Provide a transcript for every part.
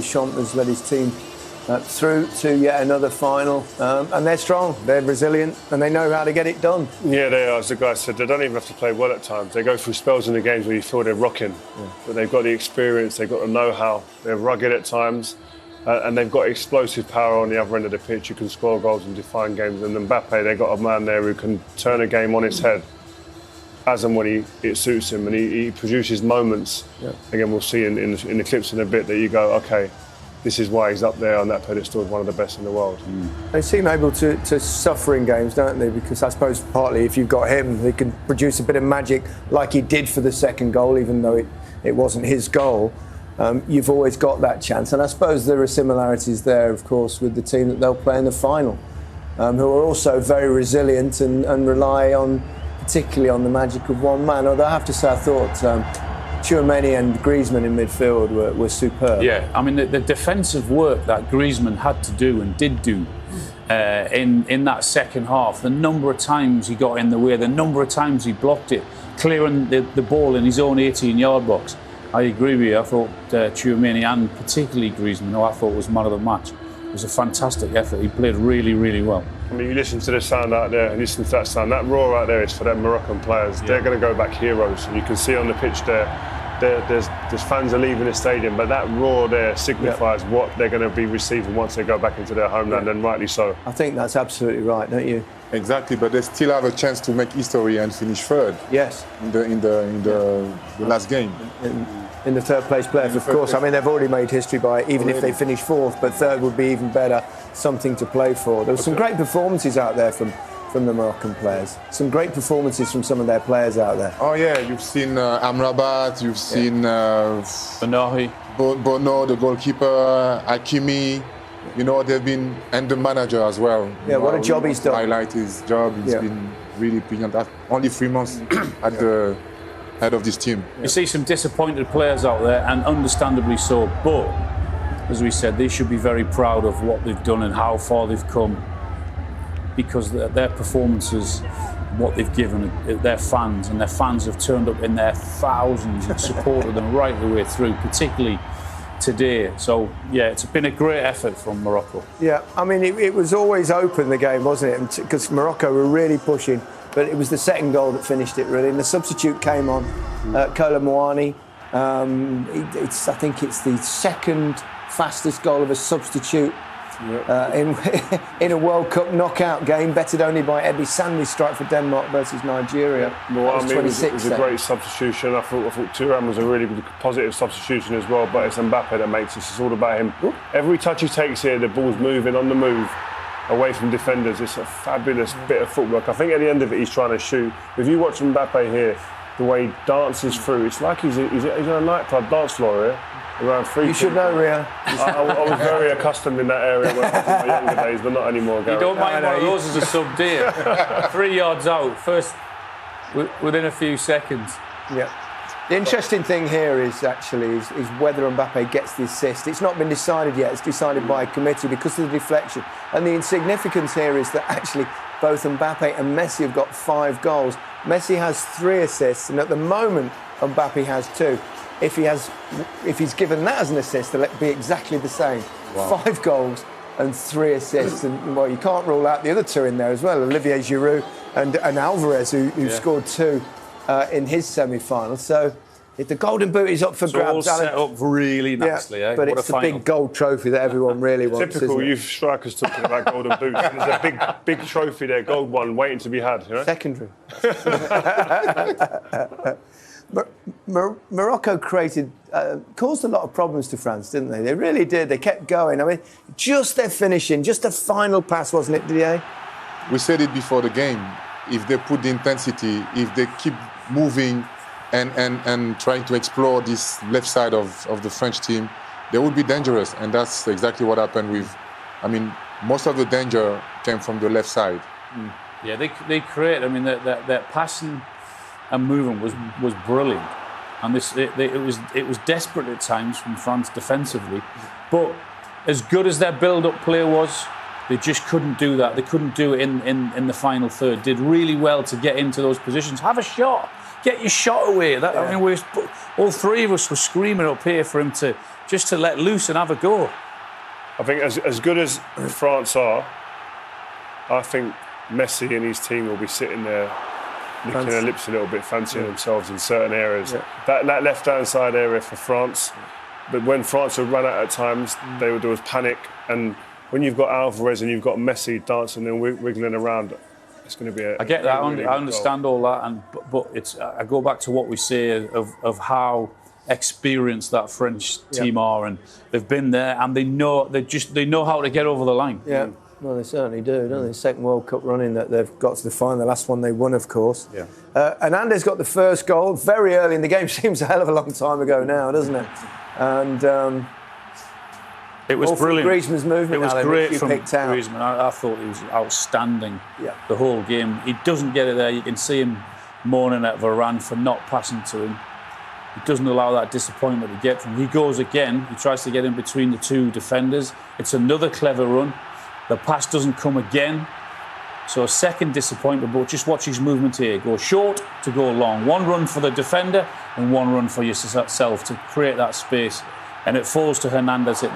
Deschamps has led his team through to yet another final, and they're strong, they're resilient, and they know how to get it done. Yeah, they are. As the guy said, they don't even have to play well at times. They go through spells in the games where you feel they're rocking, but they've got the experience, they've got the know-how, they're rugged at times, and they've got explosive power on the other end of the pitch. You can score goals and define games. And Mbappe, they've got a man there who can turn a game on its head as and when it suits him, and he produces moments. Yeah. Again, we'll see in the clips in a bit that you go, okay, this is why he's up there on that pedestal as one of the best in the world. They seem able to suffer in games, don't they? Because I suppose partly if you've got him, he can produce a bit of magic like he did for the second goal, even though it wasn't his goal. You've always got that chance. And I suppose there are similarities there, of course, with the team that they'll play in the final, who are also very resilient and rely on, particularly on the magic of one man. Although I have to say, I thought Tchouaméni and Griezmann in midfield were superb. Yeah, I mean, the defensive work that Griezmann had to do and did do in that second half, the number of times he got in the way, the number of times he blocked it, clearing the ball in his own 18-yard box. I agree with you. I thought Tchouaméni and particularly Griezmann, who I thought was man of the match, it was a fantastic effort. He played really, really well. I mean, you listen to the sound out there, listen to that sound. That roar out there is for them Moroccan players. Yeah. They're going to go back heroes. And you can see on the pitch there's fans are leaving the stadium, but that roar there signifies what they're going to be receiving once they go back into their homeland, and rightly so. I think that's absolutely right, don't you? Exactly, but they still have a chance to make history and finish third. Yes. In the last game. In the third place playoff, of course. I mean, they've already made history by it, even if they finish fourth, but third would be even better, something to play for. There were some great performances out there from the Moroccan players. Some great performances from some of their players out there. Oh yeah, you've seen Amrabat, you've seen Bono, the goalkeeper, Hakimi. You know, they've been, and the manager as well. Yeah, what a job he's done. Highlight his job. He's been really brilliant. Only 3 months at the head of this team. You see some disappointed players out there, and understandably so, but as we said, they should be very proud of what they've done and how far they've come, because their performances, what they've given their fans, and their fans have turned up in their thousands and supported them right the way through, particularly today. So yeah, it's been a great effort from Morocco. Yeah, I mean, it was always open, the game, wasn't it? Because Morocco were really pushing, but it was the second goal that finished it, really. And the substitute came on, Kola Muani. I think it's the second fastest goal of a substitute in a World Cup knockout game, bettered only by Ebi Sandi's strike for Denmark versus Nigeria. Well, I mean, it was a great substitution. I thought Thuram was a really good, positive substitution as well, but it's Mbappe that makes this. It's all about him. Ooh. Every touch he takes here, the ball's moving on the move, away from defenders. It's a fabulous bit of footwork. I think at the end of it, he's trying to shoot. If you watch Mbappe here, the way he dances through, it's like he's on a nightclub dance floor here. Around free. You should know, Ria. I was very accustomed in that area when I was in my younger days, but not anymore, Gary. You don't mind one of those as a sub, do you? 3 yards out, first within a few seconds. Yeah. The interesting thing here is actually is whether Mbappe gets the assist. It's not been decided yet. It's decided by a committee because of the deflection. And the insignificance here is that actually both Mbappe and Messi have got 5 goals. Messi has 3 assists, and at the moment Mbappe has 2. If he's given that as an assist, it'll be exactly the same. Wow. 5 goals and 3 assists, and well, you can't rule out the other 2 in there as well. Olivier Giroud and Alvarez, who scored 2 in his semi-final. So if the Golden Boot is up for grabs, all set up really nicely. But it's the big gold trophy that everyone really wants. Typical youth strikers talking about Golden Boots. There's a big trophy there, gold one, waiting to be had. You know? Secondary. Morocco caused a lot of problems to France, didn't they? They really did. They kept going. I mean, just their finishing, just a final pass, wasn't it, Didier? We said it before the game. If they put the intensity, if they keep moving and trying to explore this left side of the French team, they would be dangerous. And that's exactly what happened with, I mean, most of the danger came from the left side. Yeah, they create, I mean, their passing and movement was brilliant, and it was desperate at times from France defensively, but as good as their build-up play was, they just couldn't do that. They couldn't do it in the final third. Did really well to get into those positions. Have a shot, get your shot away. I mean, all three of us were screaming up here for him to just to let loose and have a go. I think as good as France are, I think Messi and his team will be sitting there licking their lips a little bit, fancying themselves in certain areas. Yeah. That left-hand side area for France, but when France would run out at times, there was panic. And when you've got Alvarez and you've got Messi dancing and wiggling around, it's going to be I get that. I understand all that, but it's. I go back to what we say of how experienced that French team are, and they've been there, and they know how to get over the line. Yeah, well, they certainly do, don't they? Second World Cup running that they've got to the final. The last one they won, of course. Yeah. Hernandez got the first goal very early in the game. Seems a hell of a long time ago now, doesn't it? And it was brilliant. Griezmann's movement. It was Alan, great from Griezmann. I thought he was outstanding. Yeah. The whole game. He doesn't get it there. You can see him moaning at Varane for not passing to him. He doesn't allow that disappointment to get from him. He goes again. He tries to get in between the two defenders. It's another clever run. The pass doesn't come again. So a second disappointment, but just watch his movement here. Go short to go long. One run for the defender and one run for yourself to create that space. And it falls to Hernandez at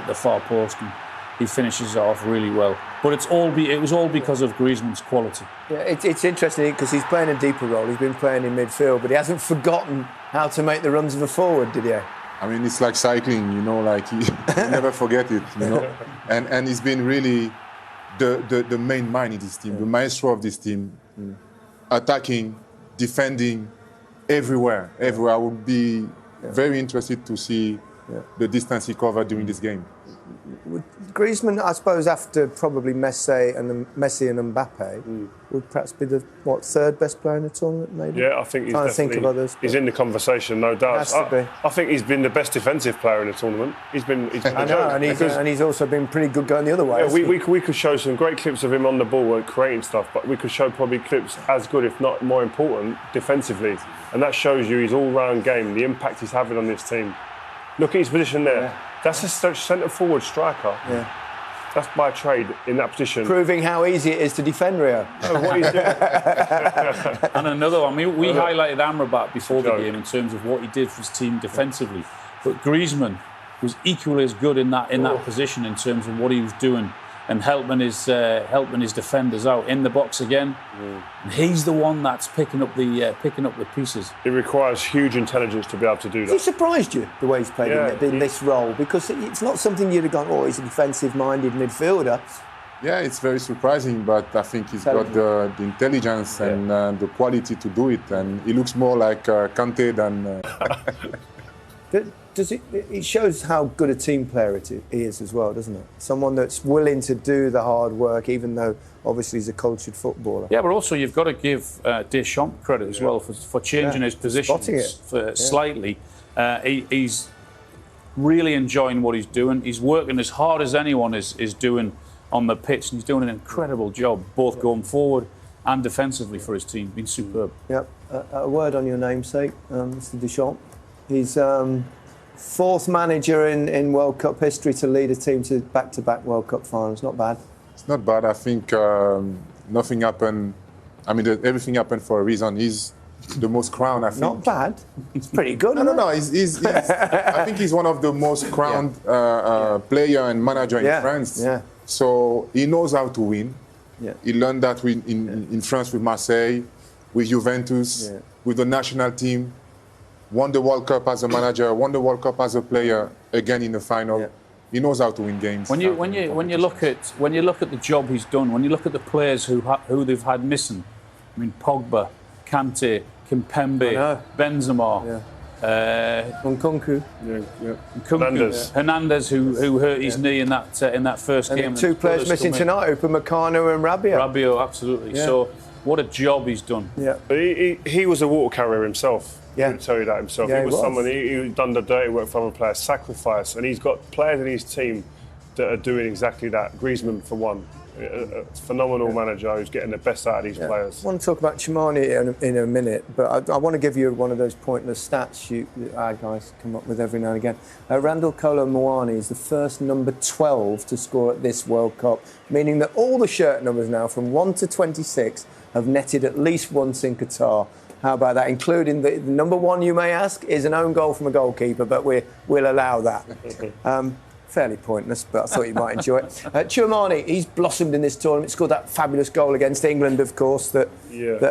the far post, and he finishes it off really well. But it was all because of Griezmann's quality. Yeah, it's interesting because he's playing a deeper role. He's been playing in midfield, but he hasn't forgotten how to make the runs of a forward, did he? I mean, it's like cycling, you know, like you never forget it, you know. And he's been really the main mind in this team, the maestro of this team, attacking, defending, everywhere. I would be very interested to see the distance he covered during this game. Griezmann, I suppose, after probably Messi and Mbappe, would perhaps be the third best player in the tournament, maybe. Yeah, I think he's definitely. He's in the conversation, no doubt. I think he's been the best defensive player in the tournament. He's been I know, and he's also been pretty good going the other way. Yeah, we could show some great clips of him on the ball and creating stuff, but we could show probably clips as good, if not more important, defensively, and that shows you his all-round game, the impact he's having on this team. Look at his position there. Yeah. That's a centre-forward striker. Yeah. That's by trade in that position. Proving how easy it is to defend Rio. What he's doing. And another one. We highlighted Amrabat before the game in terms of what he did for his team defensively. But Griezmann was equally as good in that position in terms of what he was doing and helping his defenders out in the box again. And he's the one that's picking up the pieces. It requires huge intelligence to be able to do that. Has he surprised you the way he's played in this role? Because it's not something you'd have gone, oh, he's a defensive-minded midfielder. Yeah, it's very surprising, but I think he's got the intelligence and the quality to do it, and he looks more like Kante than. It shows how good a team player he is as well, doesn't it? Someone that's willing to do the hard work, even though obviously he's a cultured footballer. Yeah, but also you've got to give Deschamps credit as well for changing his positions slightly. He's really enjoying what he's doing. He's working as hard as anyone is doing on the pitch, and he's doing an incredible job, both going forward and defensively for his team. Been superb. Yep. A word on your namesake, Mr. Deschamps. He's fourth manager in World Cup history to lead a team to back-to-back World Cup finals. Not bad. It's not bad. I think nothing happened. I mean, everything happened for a reason. He's the most crowned, I think. Not bad. It's pretty good. No. He's I think he's one of the most crowned player and manager in France. Yeah. So he knows how to win. Yeah. He learned that in France with Marseille, with Juventus, with the national team. Won the World Cup as a manager, won the World Cup as a player, again in the final. Yeah. He knows how to win games. When you look at the job he's done, when you look at the players who they've had missing, I mean Pogba, Kante, Kimpembe, Benzema, Nkunku, Hernandez, who hurt his knee in that first game. And two players missing tonight, Upamecano and Rabiot. Rabiot, absolutely. Yeah. So what a job he's done. Yeah. But he was a water carrier himself. Yeah. He would tell you that himself. Yeah, he was someone who done the dirty work for other players, sacrifice, and he's got players in his team that are doing exactly that. Griezmann, for one, a phenomenal manager who's getting the best out of these players. I want to talk about Chimani in a minute, but I want to give you one of those pointless stats our guys come up with every now and again. Randall Kolo Muani is the first number 12 to score at this World Cup, meaning that all the shirt numbers now, from 1 to 26, have netted at least once in Qatar. How about that? Including the number one, you may ask, is an own goal from a goalkeeper, but we'll allow that. Fairly pointless, but I thought you might enjoy it. Tchouameni, he's blossomed in this tournament. Scored that fabulous goal against England, of course, that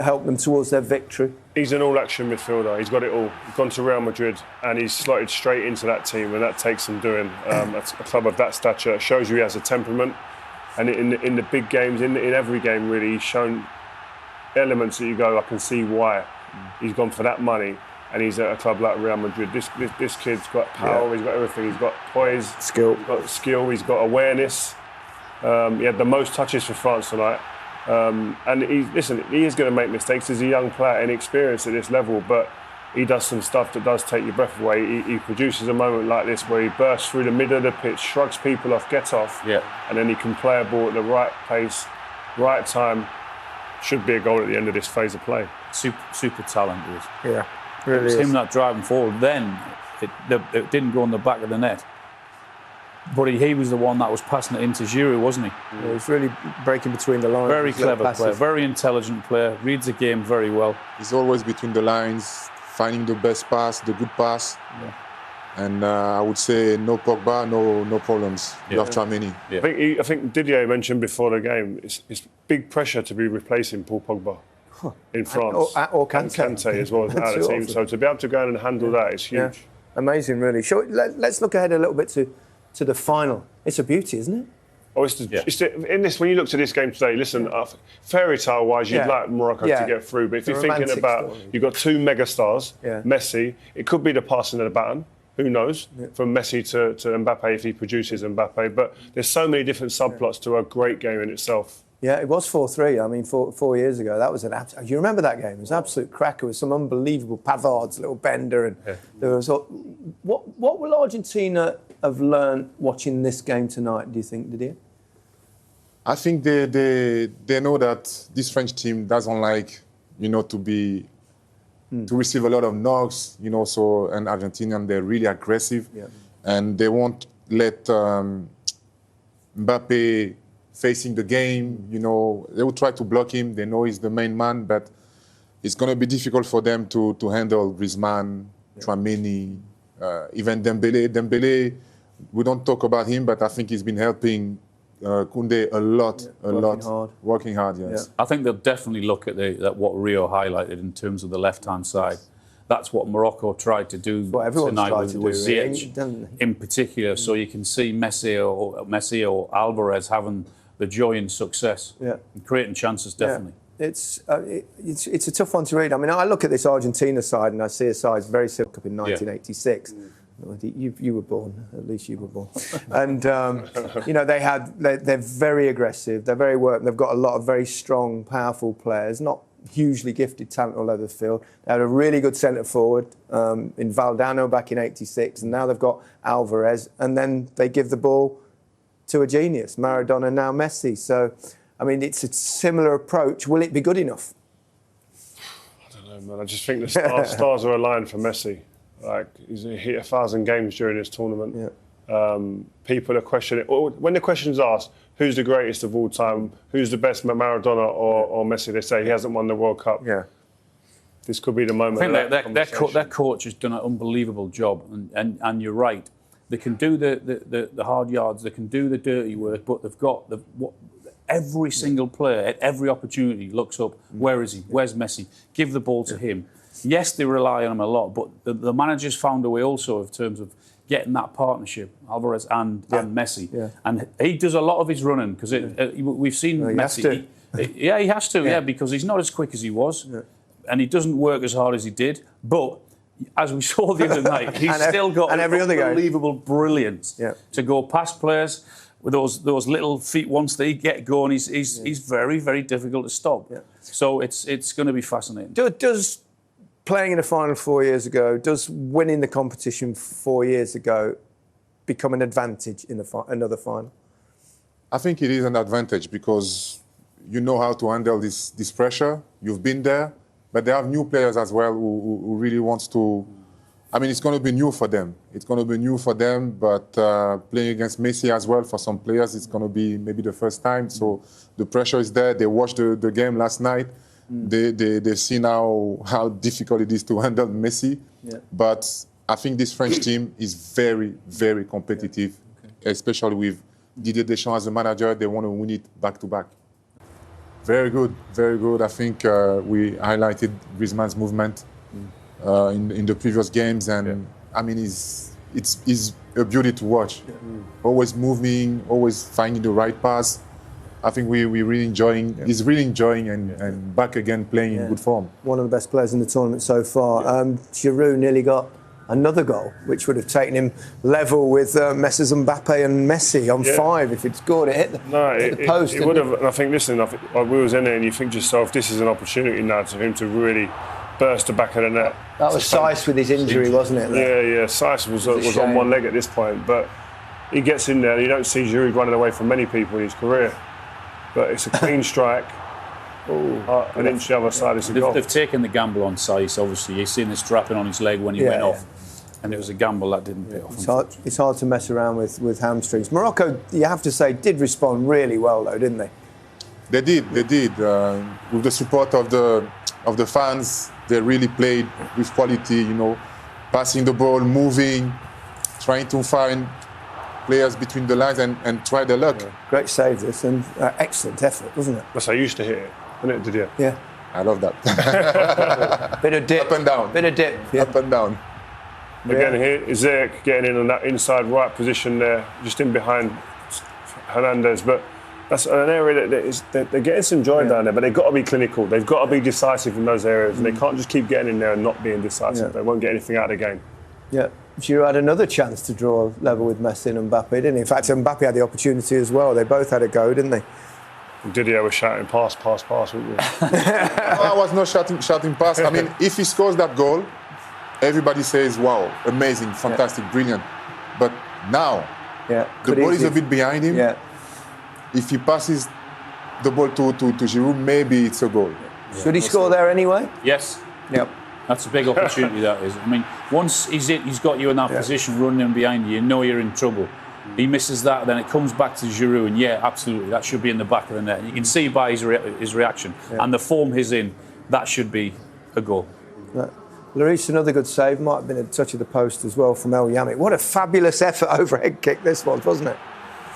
helped them towards their victory. He's an all-action midfielder. He's got it all. He's gone to Real Madrid and he's slotted straight into that team, and that takes some doing. A club of that stature, it shows you he has a temperament. And in the big games, in every game really, he's shown elements that you go, I can see why he's gone for that money. And he's at a club like Real Madrid. This kid's got power, he's got everything. He's got poise, skill, he's got awareness. He had the most touches for France tonight. And he is going to make mistakes. He's a young player, inexperienced at this level, but he does some stuff that does take your breath away. He produces a moment like this where he bursts through the middle of the pitch, shrugs people off, gets off, and then he can play a ball at the right pace, right time. Should be a goal at the end of this phase of play. Super talented. Yeah. Really, it was him that driving forward. Then it didn't go on the back of the net, but he was the one that was passing it into Giroud, wasn't he? Yeah, he was really breaking between the lines. Very clever player, very intelligent player, reads the game very well. He's always between the lines, finding the best pass, the good pass. Yeah. And I would say no Pogba, no problems. You have Tchouameni. Yeah. I think Didier mentioned before the game, it's big pressure to be replacing Paul Pogba. In France, or Kante. And Kante as well as out of the team. So to be able to go in and handle that is huge. Yeah. Amazing, really. Let's look ahead a little bit to the final. It's a beauty, isn't it? Oh, in this. When you look to this game today, listen, fairy tale wise, you'd like Morocco to get through. But if you're thinking about, you've got two mega stars, Messi. It could be the passing of the baton. Who knows? From Messi to Mbappe if he produces Mbappe. But there's so many different subplots to a great game in itself. Yeah, it was 4-3. I mean, 4 years ago, that was an absolute... You remember that game? It was an absolute cracker with some unbelievable Pavard's little bender. And there was... What will Argentina have learned watching this game tonight, do you think, Didier? I think they know that this French team doesn't like, to receive a lot of knocks, so... And Argentinian, they're really aggressive. Yeah. And they won't let Mbappe... facing the game, they will try to block him. They know he's the main man, but it's going to be difficult for them to handle Griezmann, Tchouameni, even Dembélé. Dembélé, we don't talk about him, but I think he's been helping Koundé a lot. Working hard, yes. Yeah. I think they'll definitely look at what Rio highlighted in terms of the left-hand side. That's what Morocco tried to do tonight with Ziyech in particular. So you can see Messi or Alvarez having the joy and success, and creating chances, definitely. Yeah. It's a tough one to read. I mean, I look at this Argentina side and I see a side very similar up in 1986. You were born, at least you were born. And, they're very aggressive, they're very working, they've got a lot of very strong, powerful players, not hugely gifted talent all over the field. They had a really good centre forward in Valdano back in '86, and now they've got Alvarez, and then they give the ball to a genius, Maradona, now Messi. So, I mean, it's a similar approach. Will it be good enough? I don't know, man. I just think the stars are aligned for Messi. Like, he's hit 1,000 games during this tournament. Yeah. People are questioning, when the question's asked, who's the greatest of all time, who's the best, Maradona or Messi, they say he hasn't won the World Cup. Yeah. This could be the moment. I think their coach has done an unbelievable job, and you're right. They can do the hard yards, they can do the dirty work, but they've got every single player at every opportunity looks up. Where is he? Where's Messi? Give the ball to him. Yes, they rely on him a lot, but the manager's found a way also in terms of getting that partnership, Alvarez and Messi. Yeah. And he does a lot of his running because we've seen Messi. He has to, because he's not as quick as he was, and he doesn't work as hard as he did, but. As we saw the other night, he's still got unbelievable brilliance to go past players with those little feet. Once they get going, he's very, very difficult to stop. Yeah. So it's going to be fascinating. Does playing in a final 4 years ago, does winning the competition 4 years ago become an advantage in another final? I think it is an advantage because you know how to handle this pressure. You've been there. But they have new players as well who really wants to... I mean, it's going to be new for them. But playing against Messi as well, for some players, it's going to be maybe the first time. So the pressure is there. They watched the game last night. They see now how difficult it is to handle Messi. Yeah. But I think this French team is very, very competitive, especially with Didier Deschamps as a manager. They want to win it back to back. Very good, very good. I think we highlighted Griezmann's movement in the previous games, and I mean, it's a beauty to watch. Always moving, always finding the right pass. I think we're really enjoying. He's really enjoying and back again playing in good form. One of the best players in the tournament so far. Giroud nearly got another goal, which would have taken him level with Messi's Mbappe and Messi on 5 if he'd scored it. Hit the post. It would have. And I think, listen, we was in there, and you think to yourself, this is an opportunity now for him to really burst the back of the net. That was Saiss with his injury, wasn't it? Yeah. Saiss was on one leg at this point, but he gets in there. And you don't see Giroud running away from many people in his career. But it's a clean strike. An inch the other side is a goal. They've taken the gamble on Saiss, obviously. You've seen the strapping on his leg when he went off. And it was a gamble that didn't pay off. It's hard to mess around with hamstrings. Morocco, you have to say, did respond really well, though, didn't they? They did. With the support of the fans, they really played with quality, passing the ball, moving, trying to find players between the lines and try their luck. Great save this, and excellent effort, wasn't it? That's how you used to hit it, wasn't it, Didier? Yeah. I love that. Bit of dip. Up and down. Bit of dip. Yeah. Up and down. Again, here is Ziyech getting in on that inside right position there, just in behind Hernandez. But that's an area that they're getting some joy down there, but they've got to be clinical. They've got to be decisive in those areas, and they can't just keep getting in there and not being decisive. They won't get anything out of the game. Yeah. Giroud had another chance to draw level with Messi and Mbappe, didn't he? In fact, Mbappe had the opportunity as well. They both had a go, didn't they? Didier was shouting, pass, wouldn't you? I was not shouting pass. I mean, if he scores that goal, everybody says, wow, amazing, fantastic, brilliant. But now, the ball is a bit behind him. Yeah. If he passes the ball to Giroud, maybe it's a goal. Should he score there anyway? Yes. Yep. That's a big opportunity, that is. I mean, once he's got you in that position, running in behind you know you're in trouble. He misses that, then it comes back to Giroud, and absolutely, that should be in the back of the net. You can see by his reaction and the form he's in, that should be a goal. Right. Lloris, another good save, might have been a touch of the post as well from El Yamik. What a fabulous effort overhead kick this was, wasn't it?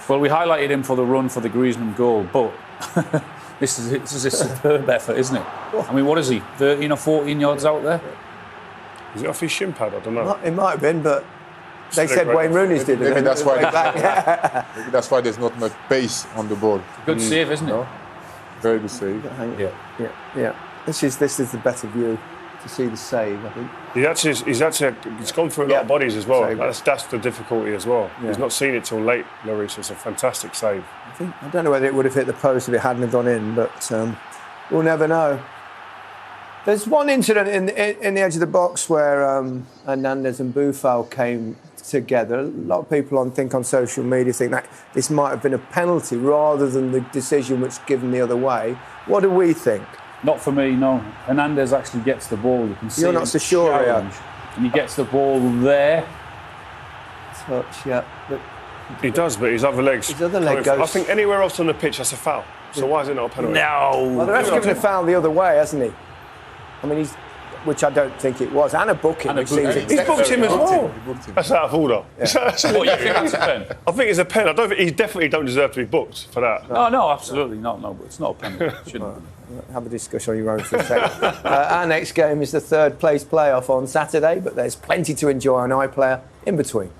Well, we highlighted him for the run for the Griezmann goal, but this is a superb effort, isn't it? I mean, what is he, 13 or 14 yards out there? Is it off his shin pad? I don't know. It might have been, but they said Wayne Rooney's did it. Maybe that's why. Maybe that's why there's not much pace on the ball. Good save, isn't it? Very good save. Yeah. This is the better view to see the save, I think. He's gone through a lot of bodies as well. That's the difficulty as well. Yeah. He's not seen it till late, Lloris. It's a fantastic save. I don't know whether it would have hit the post if it hadn't gone in, but we'll never know. There's one incident in the edge of the box where Hernandez and Boufal came together. A lot of people on social media think that this might have been a penalty rather than the decision which given the other way. What do we think? Not for me, no. Hernandez actually gets the ball. You can see You're not so sure, and he gets the ball there. Touch, yeah. But he does, but his other leg goes. I think anywhere else on the pitch, that's a foul. So why is it not a penalty? No. Well, the ref's given a foul the other way, hasn't he? I mean, which I don't think it was. And a booking, which seems... He's booked him as well. That's out of order. Yeah. What, you think that's a pen? I think it's a pen. He definitely don't deserve to be booked for that. No, absolutely not. No, but it's not a penalty. It shouldn't be. Have a discussion on your own for a second. Our next game is the third place playoff on Saturday, but there's plenty to enjoy on iPlayer in between.